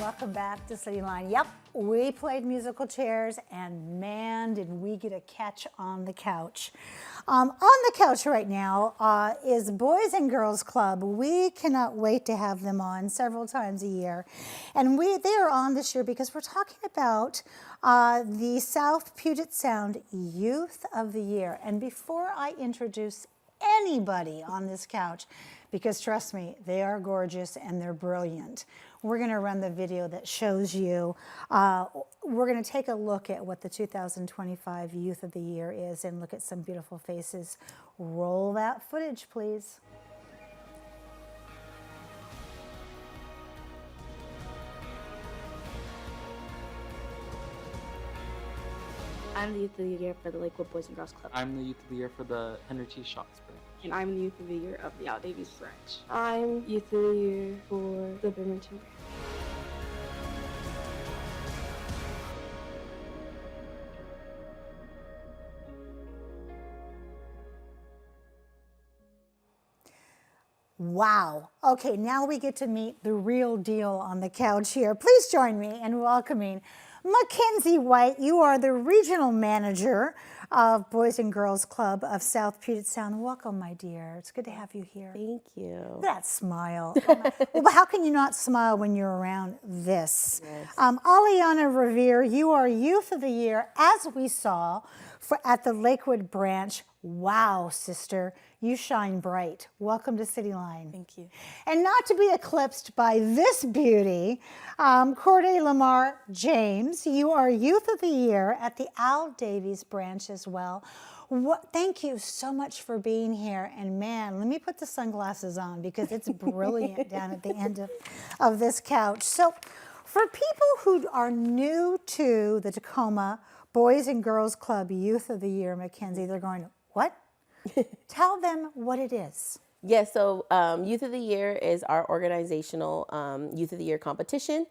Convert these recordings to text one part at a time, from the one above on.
welcome back to Cityline. Yep, we played musical chairs, and man, did we get a catch on the couch. On the couch right now is Boys and Girls Club. We cannot wait to have them on several times a year. And they are on this year because we're talking about the South Puget Sound Youth of the Year. And before I introduce anybody on this couch, because trust me, they are gorgeous and they're brilliant, we're going to run the video that shows you. We're going to take a look at what the 2025 Youth of the Year is and look at some beautiful faces. Roll that footage, please. I'm the Youth of the Year for the Lakewood Boys and Girls Club. I'm the Youth of the Year for the Energy Shots branch. And I'm the Youth of the Year of the Al Davies branch. I'm Youth of the Year for the Bremerton branch. Wow. Okay, now we get to meet the real deal on the couch here. Please join me in welcoming Mackenzie White. You are the regional manager of Boys and Girls Club of South Puget Sound. Welcome, my dear. It's good to have you here. Thank you. That smile. Well, how can you not smile when you're around this? Yes. Aliana Revere, you are Youth of the Year, as we saw at the Lakewood branch. Wow, sister, you shine bright. Welcome to Cityline. Thank you. And not to be eclipsed by this beauty, Corday Lamar James, you are Youth of the Year at the Al Davies branch as well. Thank you so much for being here. And man, let me put the sunglasses on because it's brilliant down at the end of this couch. So for people who are new to the Tacoma Boys and Girls Club Youth of the Year, Mackenzie, they're going, what? Tell them what it is. Yes, so Youth of the Year is our organizational Youth of the Year competition.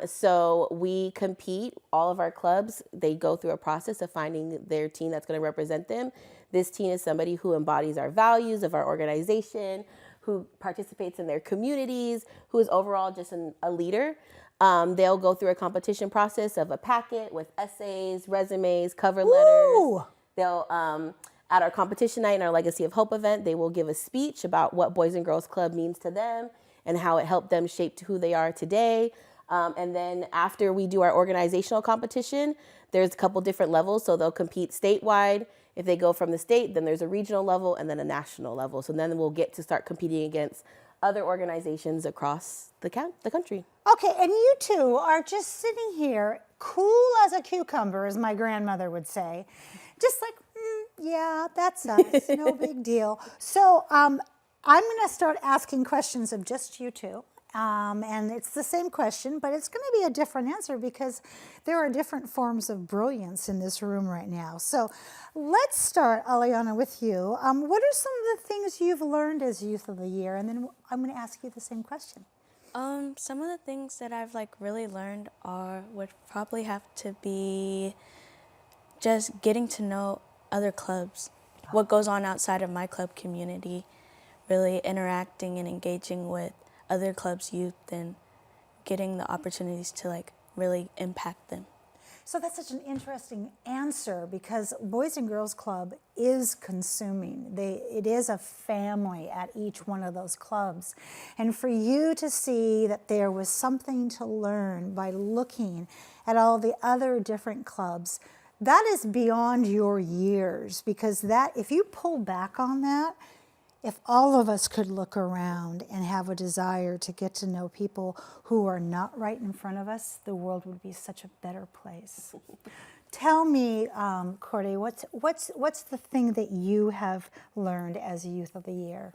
So we compete, all of our clubs, they go through a process of finding their team that's going to represent them. This team is somebody who embodies our values of our organization, who participates in their communities, who is overall just a leader. They'll go through a competition process of a packet with essays, resumes, cover letters. Ooh. They'll, at our competition night and our Legacy of Hope event, they will give a speech about what Boys and Girls Club means to them and how it helped them shape to who they are today. And then after we do our organizational competition, there's a couple different levels. So they'll compete statewide. If they go from the state, then there's a regional level and then a national level. So then we'll get to start competing against other organizations across the country. Okay, and you two are just sitting here, cool as a cucumber, as my grandmother would say. Just like, yeah, that's us, no big deal. So I'm going to start asking questions of just you two. And it's the same question, but it's going to be a different answer because there are different forms of brilliance in this room right now. So let's start, Aliana, with you. What are some of the things you've learned as Youth of the Year? And then I'm going to ask you the same question. Some of the things that I've really learned would probably have to be just getting to know other clubs, what goes on outside of my club community, really interacting and engaging with other clubs' youth and getting the opportunities to really impact them. So that's such an interesting answer because Boys and Girls Club is consuming. It is a family at each one of those clubs. And for you to see that there was something to learn by looking at all the other different clubs, that is beyond your years because if you pull back on that, if all of us could look around and have a desire to get to know people who are not right in front of us, the world would be such a better place. Tell me, Corday, what's the thing that you have learned as Youth of the Year?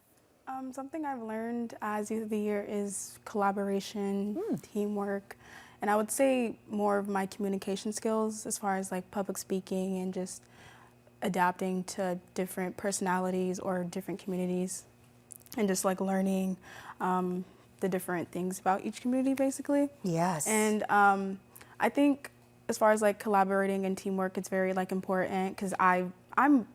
Something I've learned as Youth of the Year is collaboration, teamwork, and I would say more of my communication skills as far as public speaking and just adapting to different personalities or different communities and just learning the different things about each community basically. Yes. And I think as far as collaborating and teamwork, it's very important because I'm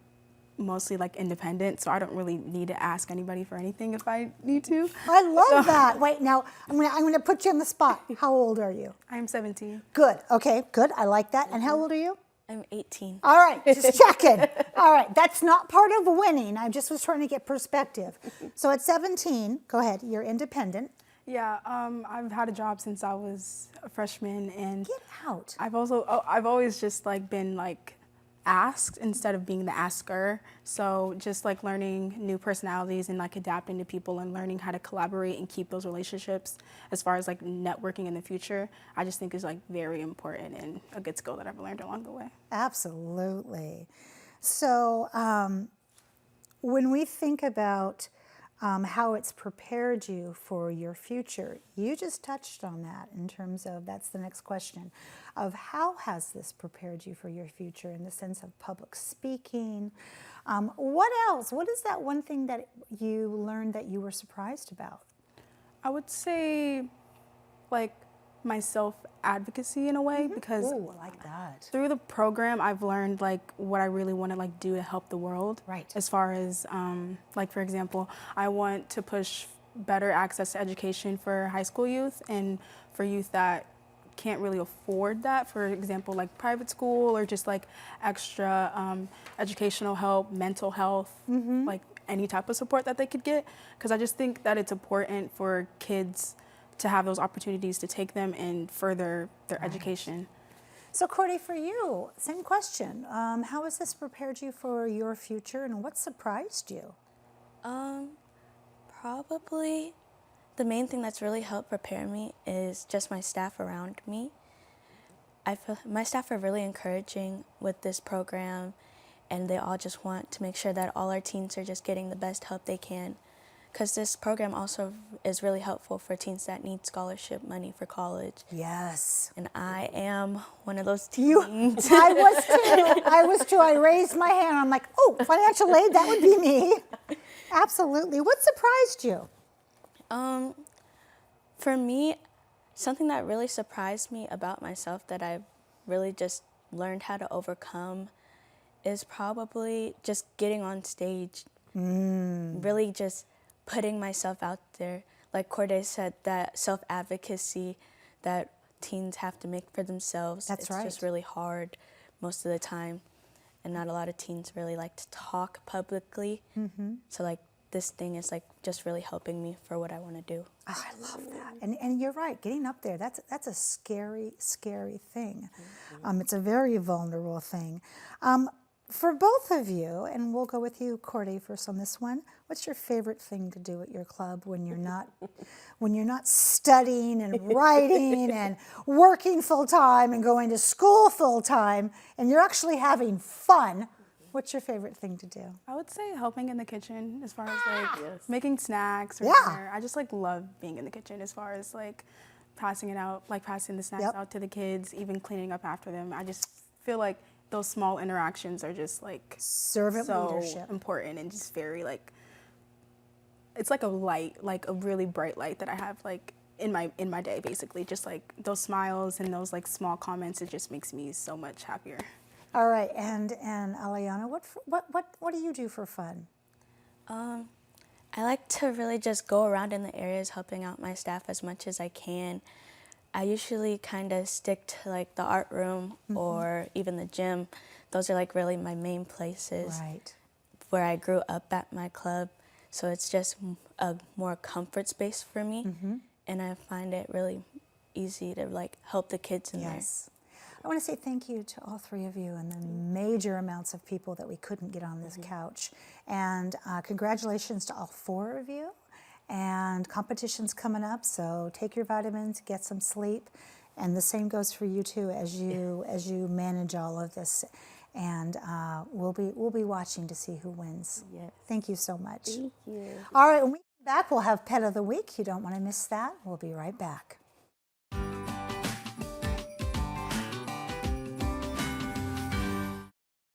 mostly like independent, so I don't really need to ask anybody for anything if I need to. I love that. Wait, now I'm gonna put you on the spot. How old are you? I'm 17. Good. Okay, good. I like that. And how old are you? I'm 18. All right, just checking. All right, that's not part of winning. I just was trying to get perspective. So at 17, go ahead, you're independent. Yeah, I've had a job since I was a freshman, and Get out. I've always just like been like asked instead of being the asker. So just like learning new personalities and like adapting to people and learning how to collaborate and keep those relationships as far as like networking in the future, I just think is like very important and a good skill that I've learned along the way. Absolutely. So when we think about how it's prepared you for your future, you just touched on that in terms of, that's the next question, of how has this prepared you for your future in the sense of public speaking? What else? What is that one thing that you learned that you were surprised about? I would say like my self-advocacy in a way, because Oh, I like that. through the program, I've learned like what I really want to like do to help the world. Right. As far as like, for example, I want to push better access to education for high school youth and for youth that can't really afford that. For example, like private school or just like extra educational help, mental health, like any type of support that they could get. Because I just think that it's important for kids to have those opportunities to take them and further their education. So Cordy, for you, same question. How has this prepared you for your future and what surprised you? Probably the main thing that's really helped prepare me is just my staff around me. I feel my staff are really encouraging with this program, and they all just want to make sure that all our teens are just getting the best help they can. Because this program also is really helpful for teens that need scholarship money for college. Yes. And I am one of those You, teens. I was too. I was too. I raised my hand. I'm like, oh, financial aid, that would be me. Absolutely. What surprised you? For me, something that really surprised me about myself that I've really just learned how to overcome is probably just getting on stage. Really just putting myself out there. Like Corday said, that self-advocacy that teens have to make for themselves. That's right. It's just really hard most of the time. And not a lot of teens really like to talk publicly. So like this thing is like just really helping me for what I want to do. Oh, I love that. And you're right, getting up there, that's a scary, scary thing. It's a very vulnerable thing. For both of you, and we'll go with you, Cordy, first on this one. What's your favorite thing to do at your club when you're not studying and writing and working full time and going to school full time, and you're actually having fun? What's your favorite thing to do? I would say helping in the kitchen as far as like making snacks or Yeah. dinner. I just like love being in the kitchen as far as like passing it out, like passing the snacks out to the kids, even cleaning up after them. I just feel like those small interactions are just like Servant so leadership. important and just very like, it's like a light, like a really bright light that I have like in my day basically. Just like those smiles and those like small comments, it just makes me so much happier. All right, and Aliana, what do you do for fun? I like to really just go around in the areas helping out my staff as much as I can. I usually kind of stick to like the art room or even the gym. Those are like really my main places where I grew up at my club. So it's just a more comfort space for me. And I find it really easy to like help the kids in there. I want to say thank you to all three of you and the major amounts of people that we couldn't get on this couch. And congratulations to all four of you. And competition's coming up, so take your vitamins, get some sleep. And the same goes for you too as you manage all of this. And we'll be watching to see who wins. Yes. Thank you so much. Thank you. All right, when we come back, we'll have Pet of the Week. You don't want to miss that. We'll be right back.